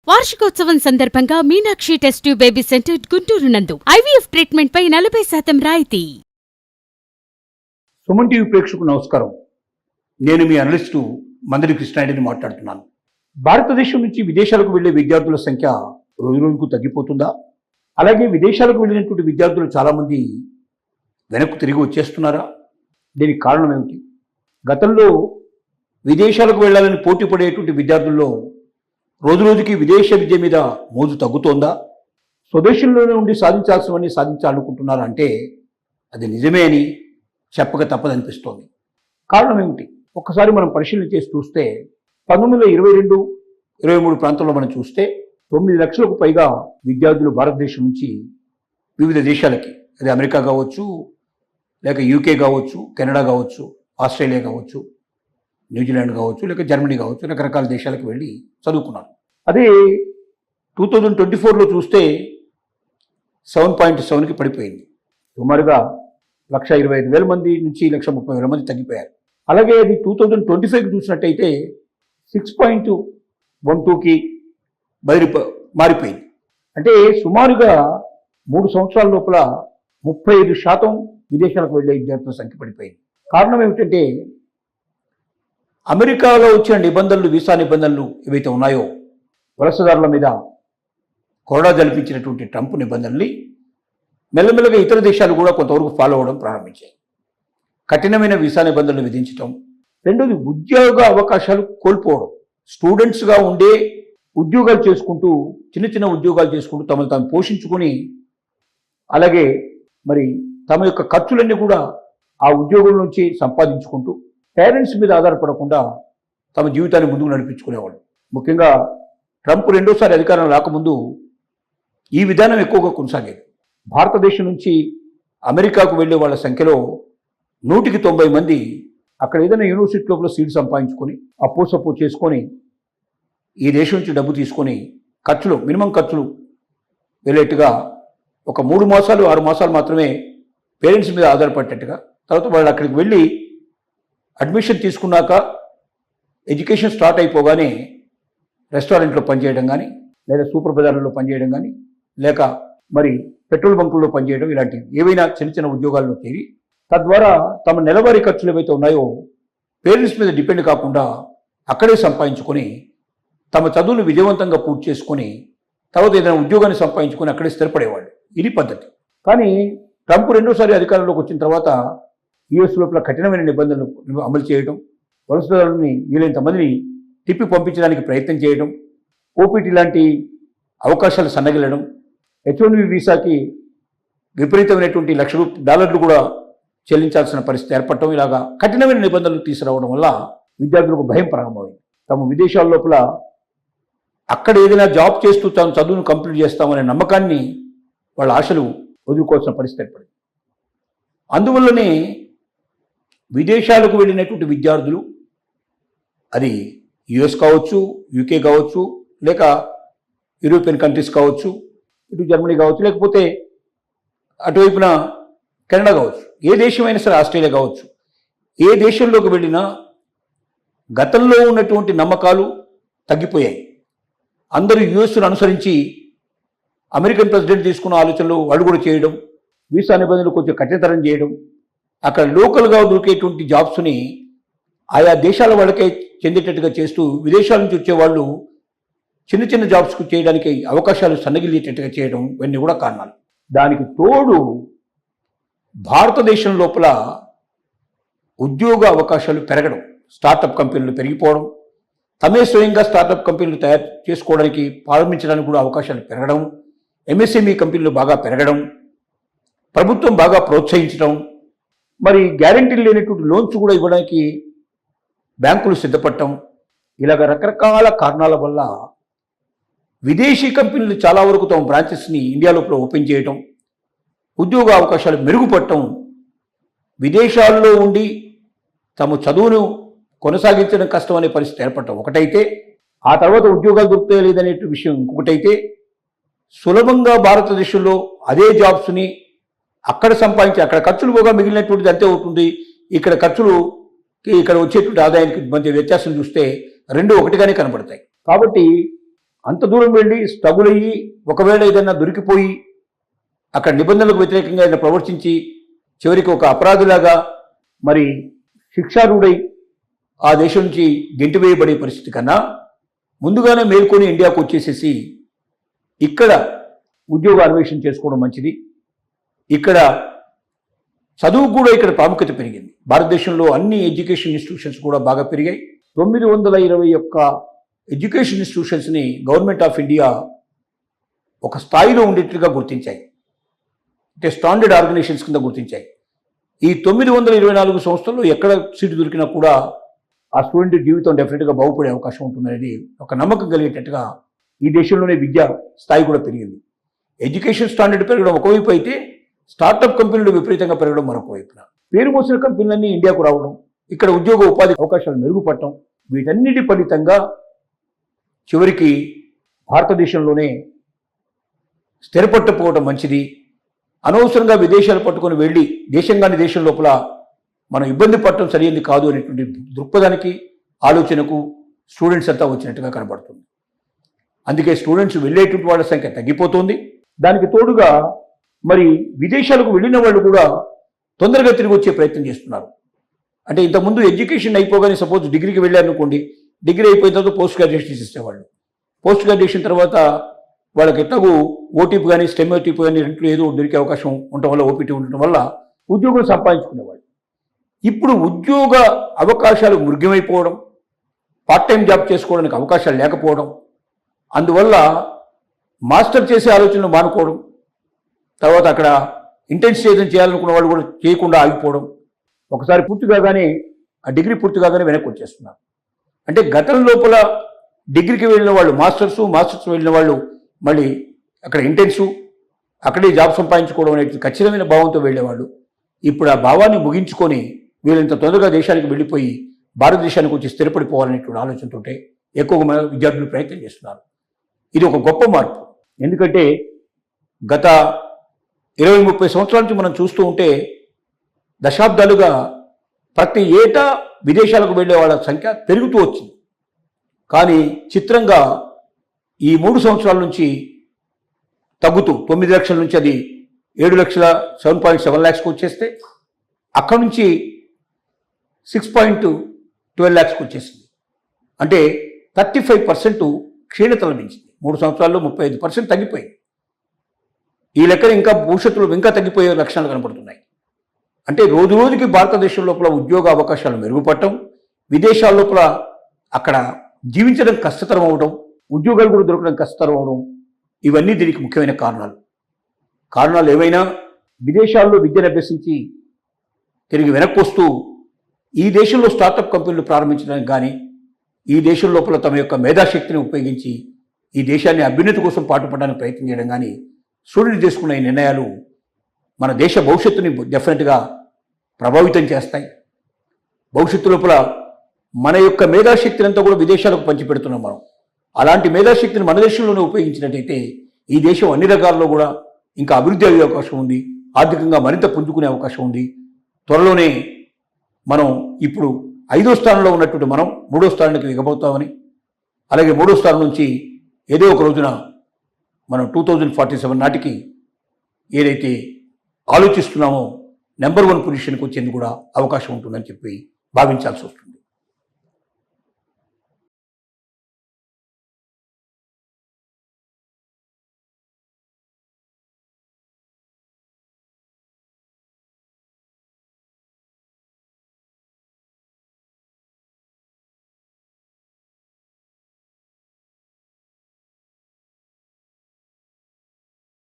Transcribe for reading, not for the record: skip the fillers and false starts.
వార్షికోత్సవం సందర్భంగా Meenakshi test tube baby centre Guntur నందు ఐవీఎఫ్ ట్రీట్మెంట్ పై 40% రాయితీ. సుమన్ టీవీ ప్రేక్షకులకు నమస్కారం. నేను మీ అనలిస్టు మందడి కృష్ణారెడ్డిని మాట్లాడుతున్నాను. భారతదేశం నుంచి విదేశాలకు వెళ్లే విద్యార్థుల సంఖ్య రోజురోజుకు తగ్గిపోతుందా? అలాగే విదేశాలకు వెళ్ళినటువంటి విద్యార్థులు చాలామంది వెనక్కు తిరిగి వచ్చేస్తున్నారా? దీనికి కారణం ఏమిటి? గతంలో విదేశాలకు వెళ్ళాలని పోటీ పడేటువంటి విద్యార్థుల్లో రోజురోజుకి విదేశ విద్య మీద మోజు తగ్గుతోందా? స్వదేశంలోనే ఉండి సాధించాల్సినవన్నీ సాధించాలనుకుంటున్నారా అంటే అది నిజమే అని చెప్పక తప్పదనిపిస్తోంది. కారణం ఏమిటి? ఒక్కసారి మనం పరిశీలన చేసి చూస్తే 1922-23 ప్రాంతంలో మనం చూస్తే 9 లక్షలకు పైగా విద్యార్థులు భారతదేశం నుంచి వివిధ దేశాలకి, అది అమెరికా కావచ్చు, లేక యూకే కావచ్చు, కెనడా కావచ్చు, ఆస్ట్రేలియా కావచ్చు, న్యూజిలాండ్ కావచ్చు, లేక జర్మనీ కావచ్చు, రకరకాల దేశాలకు వెళ్ళి చదువుకున్నారు. అదే 2024లో చూస్తే 7.7కి పడిపోయింది. సుమారుగా 1,25,000 మంది నుంచి 1,30,000 మంది తగ్గిపోయారు. అలాగే అది 2025కి చూసినట్టయితే 6.12కి మారిపోయింది. అంటే సుమారుగా 3 సంవత్సరాల లోపల 35% విదేశాలకు వెళ్ళే విద్యార్థుల సంఖ్య పడిపోయింది. కారణం ఏమిటంటే అమెరికాలో వచ్చిన నిబంధనలు, వీసా నిబంధనలు ఏవైతే ఉన్నాయో, వలసదారుల మీద కొరడా జల్పించినటువంటి ట్రంప్ నిబంధనల్ని మెల్లమెల్లగా ఇతర దేశాలు కూడా కొంతవరకు ఫాలో అవ్వడం ప్రారంభించాయి. కఠినమైన వీసా నిబంధనలు విధించడం. రెండోది ఉద్యోగ అవకాశాలు కోల్పోవడం. స్టూడెంట్స్గా ఉండే ఉద్యోగాలు చేసుకుంటూ, చిన్న చిన్న ఉద్యోగాలు చేసుకుంటూ తమను తాము పోషించుకొని, అలాగే మరి తమ యొక్క ఖర్చులన్నీ కూడా ఆ ఉద్యోగుల నుంచి సంపాదించుకుంటూ పేరెంట్స్ మీద ఆధారపడకుండా తమ జీవితాన్ని ముందుకు నడిపించుకునేవాళ్ళు. ముఖ్యంగా ట్రంప్ రెండోసారి అధికారం రాకముందు ఈ విధానం ఎక్కువగా కొనసాగేది. భారతదేశం నుంచి అమెరికాకు వెళ్ళే వాళ్ళ సంఖ్యలో 100కి 90 మంది అక్కడ ఏదైనా యూనివర్సిటీ లోపల సీట్ సంపాదించుకొని అప్పో చేసుకొని ఈ దేశం నుంచి డబ్బు తీసుకొని ఖర్చులు, మినిమం ఖర్చులు వెళ్ళేట్టుగా ఒక 3 మాసాలు 6 మాసాలు మాత్రమే పేరెంట్స్ మీద ఆధారపడేట్టుగా, తర్వాత వాళ్ళు అక్కడికి వెళ్ళి అడ్మిషన్ తీసుకున్నాక ఎడ్యుకేషన్ స్టార్ట్ అయిపోగానే రెస్టారెంట్లో పనిచేయడం కానీ, లేదా సూపర్ బజార్లలో పనిచేయడం కానీ, లేక మరి పెట్రోల్ బంకుల్లో పనిచేయడం, ఇలాంటివి ఏవైనా చిన్న చిన్న ఉద్యోగాల్లో చేరి తద్వారా తమ నెలవారీ ఖర్చులు ఏవైతే ఉన్నాయో పేరెంట్స్ మీద డిపెండ్ కాకుండా అక్కడే సంపాదించుకొని తమ చదువులు విజయవంతంగా పూర్తి చేసుకొని తర్వాత ఏదైనా ఉద్యోగాన్ని సంపాదించుకొని అక్కడే స్థిరపడేవాళ్ళు. ఇది పద్ధతి. కానీ ట్రంప్ రెండోసారి అధికారంలోకి వచ్చిన తర్వాత యుఎస్ లోపల కఠినమైన నిబంధనలు అమలు చేయడం, వలసదారులని వీలైనంత మందిని తిప్పి పంపించడానికి ప్రయత్నం చేయడం, ఓపీటీ లాంటి అవకాశాలు సన్నగిల్లడం, H-1B వీసాకి విపరీతమైనటువంటి $1,00,000 కూడా చెల్లించాల్సిన పరిస్థితి ఏర్పడటం, ఇలాగా కఠినమైన నిబంధనలు తీసుకురావడం వల్ల విద్యార్థులకు భయం ప్రారంభమైంది. తమ విదేశాల లోపల అక్కడ ఏదైనా జాబ్ చేస్తూ తాము చదువును కంప్లీట్ చేస్తామనే నమ్మకాన్ని, వాళ్ళ ఆశలు వదులుకోవాల్సిన పరిస్థితి ఏర్పడింది. అందువల్లనే విదేశాలకు వెళ్ళినటువంటి విద్యార్థులు, అది యుఎస్ కావచ్చు, యూకే కావచ్చు, లేక యూరోపియన్ కంట్రీస్ కావచ్చు, ఇటు జర్మనీ కావచ్చు, లేకపోతే అటువైపున కెనడా కావచ్చు, ఏ దేశమైనా సరే, ఆస్ట్రేలియా కావచ్చు, ఏ దేశంలోకి వెళ్ళినా గతంలో ఉన్నటువంటి నమ్మకాలు తగ్గిపోయాయి. అందరూ యుఎస్ను అనుసరించి అమెరికన్ ప్రెసిడెంట్ తీసుకున్న ఆలోచనలు వాళ్ళు కూడా చేయడం, వీసా నిబంధనలు కొంచెం కఠినతరం చేయడం, అక్కడ లోకల్గా దొరికేటువంటి జాబ్స్ని ఆయా దేశాల వాళ్ళకే చెందేటట్టుగా చేస్తూ విదేశాల నుంచి వచ్చేవాళ్ళు చిన్న చిన్న జాబ్స్కు చేయడానికి అవకాశాలు సన్నగిల్లేటట్టుగా చేయడం, ఇవన్నీ కూడా కారణాలు. దానికి తోడు భారతదేశం లోపల ఉద్యోగ అవకాశాలు పెరగడం, స్టార్టప్ కంపెనీలు పెరిగిపోవడం, తమే స్వయంగా స్టార్టప్ కంపెనీలు తయారు చేసుకోవడానికి ప్రారంభించడానికి కూడా అవకాశాలు పెరగడం, ఎంఎస్ఎంఈ కంపెనీలు బాగా పెరగడం, ప్రభుత్వం బాగా ప్రోత్సహించడం, మరి గ్యారెంటీలు లేనటువంటి లోన్స్ కూడా ఇవ్వడానికి బ్యాంకులు సిద్ధపడటం, ఇలాగ రకరకాల కారణాల వల్ల విదేశీ కంపెనీలు చాలా వరకు తమ బ్రాంచెస్ని ఇండియా లోపల ఓపెన్ చేయటం, ఉద్యోగ అవకాశాలు మెరుగుపడటం, విదేశాల్లో ఉండి తమ చదువును కొనసాగించడం కష్టం అనే పరిస్థితి ఏర్పడటం ఒకటైతే, ఆ తర్వాత ఉద్యోగాలు దొరుకుతాయో లేదనే విషయం ఇంకొకటైతే, సులభంగా భారతదేశంలో అదే జాబ్స్ని అక్కడ సంపాదించి అక్కడ ఖర్చులు పోగా మిగిలినటువంటిది అంతే అవుతుంది, ఇక్కడ ఖర్చులు ఇక్కడ వచ్చేటువంటి ఆదాయానికి మధ్య వ్యత్యాసం చూస్తే రెండు ఒకటిగానే కనబడతాయి. కాబట్టి అంత దూరం వెళ్ళి స్ట్రగుల్ అయ్యి ఒకవేళ ఏదైనా దొరికిపోయి అక్కడ నిబంధనలకు వ్యతిరేకంగా ఏదైనా ప్రవర్తించి చివరికి ఒక అపరాధిలాగా మరి శిక్షారూఢై ఆ దేశం నుంచి గెంటివేయబడే పరిస్థితి కన్నా ముందుగానే మేల్కొని ఇండియాకు వచ్చేసేసి ఇక్కడ ఉద్యోగ అన్వేషణ చేసుకోవడం మంచిది. ఇక్కడ చదువు కూడా ఇక్కడ ప్రాముఖ్యత పెరిగింది. భారతదేశంలో అన్ని ఎడ్యుకేషన్ ఇన్స్టిట్యూషన్స్ కూడా బాగా పెరిగాయి. 921 ఎడ్యుకేషన్ ఇన్స్టిట్యూషన్స్ని గవర్నమెంట్ ఆఫ్ ఇండియా ఒక స్థాయిలో ఉండేట్లుగా గుర్తించాయి. అంటే స్టాండర్డ్ ఆర్గనైజేషన్స్ కింద గుర్తించాయి. ఈ 924 సంస్థల్లో ఎక్కడ సీటు దొరికినా కూడా ఆ స్టూడెంట్ జీవితం డెఫినెట్గా బాగుపడే అవకాశం ఉంటుందనేది ఒక నమ్మకం కలిగేటట్టుగా ఈ దేశంలోనే విద్యా స్థాయి కూడా పెరిగింది. ఎడ్యుకేషన్ స్టాండర్డ్ పెరగడం ఒకవైపు అయితే స్టార్టప్ కంపెనీలు విపరీతంగా పెరగడం మరొక వైపున పేరు మోసిన కంపెనీలన్నీ ఇండియాకు రావడం, ఇక్కడ ఉద్యోగ ఉపాధి అవకాశాలు మెరుగుపడటం, వీటన్నిటి ఫలితంగా చివరికి భారతదేశంలోనే స్థిరపట్టకపోవడం మంచిది. అనవసరంగా విదేశాలు పట్టుకొని వెళ్ళి దేశంగాని దేశం లోపల మనం ఇబ్బంది పడటం సరైనది కాదు అనేటువంటి దృక్పథానికి ఆలోచనకు స్టూడెంట్స్ అంతా వచ్చినట్టుగా కనబడుతుంది. అందుకే స్టూడెంట్స్ వెళ్ళేటువంటి వాళ్ళ సంఖ్య తగ్గిపోతుంది. దానికి తోడుగా మరి విదేశాలకు వెళ్ళిన వాళ్ళు కూడా తొందరగా తిరిగి వచ్చే ప్రయత్నం చేస్తున్నారు. అంటే ఇంతకుముందు ఎడ్యుకేషన్ అయిపోగానే సపోజ్ డిగ్రీకి వెళ్ళారనుకోండి, డిగ్రీ అయిపోయిన తర్వాత పోస్ట్ గ్రాడ్యుయేషన్ ఇచ్చేవాళ్ళు. పోస్ట్ గ్రాడ్యుయేషన్ తర్వాత వాళ్ళకి ఎట్లాగూ ఓటీపీ కానీ స్టెమ్ ఓటీపీ కానీ రెంట్లో ఏదో దొరికే అవకాశం ఉండటం వల్ల, ఓపీటీ ఉండటం వల్ల ఉద్యోగం సంపాదించుకునేవాళ్ళు. ఇప్పుడు ఉద్యోగ అవకాశాలు మృగ్యమైపోవడం, పార్ట్ టైం జాబ్ చేసుకోవడానికి అవకాశాలు లేకపోవడం, అందువల్ల మాస్టర్ చేసే ఆలోచనలు మానుకోవడం, తర్వాత అక్కడ ఇంటెన్స్ ఏదైనా చేయాలనుకున్న వాళ్ళు కూడా చేయకుండా ఆగిపోవడం, ఒకసారి పూర్తి కాగానే ఆ డిగ్రీ పూర్తి కాగానే వెనక్కి వచ్చేస్తున్నారు. అంటే గతం లోపల డిగ్రీకి వెళ్ళిన వాళ్ళు మాస్టర్స్ వెళ్ళిన వాళ్ళు మళ్ళీ అక్కడ ఇంటెన్సు అక్కడే జాబ్ సంపాదించుకోవడం అనేది ఖచ్చితమైన భావంతో వెళ్ళేవాళ్ళు ఇప్పుడు ఆ భావాన్ని ముగించుకొని వీళ్ళంత తొందరగా దేశానికి వెళ్ళిపోయి భారతదేశానికి వచ్చి స్థిరపడిపోవాలనేటువంటి ఆలోచనతో ఎక్కువ మంది విద్యార్థులు ప్రయత్నం చేస్తున్నారు. ఇది ఒక గొప్ప మార్పు. ఎందుకంటే గత 20-30 సంవత్సరాల నుంచి మనం చూస్తూ ఉంటే దశాబ్దాలుగా ప్రతి ఏటా విదేశాలకు వెళ్ళే వాళ్ళ సంఖ్య పెరుగుతూ వచ్చింది. కానీ చిత్రంగా ఈ 3 సంవత్సరాల నుంచి తగ్గుతూ 9 లక్షల నుంచి అది 7 lakhs వచ్చేస్తే అక్కడి నుంచి 6.12 lakhs వచ్చేసింది. అంటే 35% క్షీణత లభించింది. 3 సంవత్సరాల్లో 35% తగ్గిపోయింది. ఈ లెక్కన ఇంకా భవిష్యత్తులో ఇంకా తగ్గిపోయే లక్షణాలు కనపడుతున్నాయి. అంటే రోజు రోజుకి భారతదేశం లోపల ఉద్యోగ అవకాశాలు మెరుగుపడటం, విదేశాల లోపల అక్కడ జీవించడం కష్టతరం అవడం, ఉద్యోగాలు కూడా దొరకడం కష్టతరం అవడం, ఇవన్నీ దీనికి ముఖ్యమైన కారణాలు ఏవైనా విదేశాల్లో విద్యను అభ్యసించి తిరిగి వెనక్కి వస్తూ ఈ దేశంలో స్టార్టప్ కంపెనీలు ప్రారంభించడానికి కానీ, ఈ దేశం లోపల తమ యొక్క మేధాశక్తిని ఉపయోగించి ఈ దేశాన్ని అభ్యున్నతి కోసం పాటుపడడానికి ప్రయత్నం చేయడం కానీ స్టూడెంట్ తీసుకున్న ఈ నిర్ణయాలు మన దేశ భవిష్యత్తుని డెఫినెట్గా ప్రభావితం చేస్తాయి. భవిష్యత్తు లోపల మన యొక్క మేధాశక్తిని అంతా కూడా విదేశాలకు పంచిపెడుతున్నాం మనం. అలాంటి మేధాశక్తిని మన దేశంలోనే ఉపయోగించినట్టయితే ఈ దేశం అన్ని రకాల్లో కూడా ఇంకా అభివృద్ధి అయ్యే అవకాశం ఉంది, ఆర్థికంగా మరింత పుంజుకునే అవకాశం ఉంది. త్వరలోనే మనం ఇప్పుడు 5వ స్థానంలో ఉన్నటువంటి మనం 3వ స్థానానికి ఎగబోతామని, అలాగే 3వ స్థానం నుంచి ఏదో ఒక రోజున మనం 2047 నాటికి ఏదైతే ఆలోచిస్తున్నామో నెంబర్ 1 పొజిషన్కి వచ్చేందుకు కూడా అవకాశం ఉంటుందని చెప్పి భావించాల్సి వస్తుంది.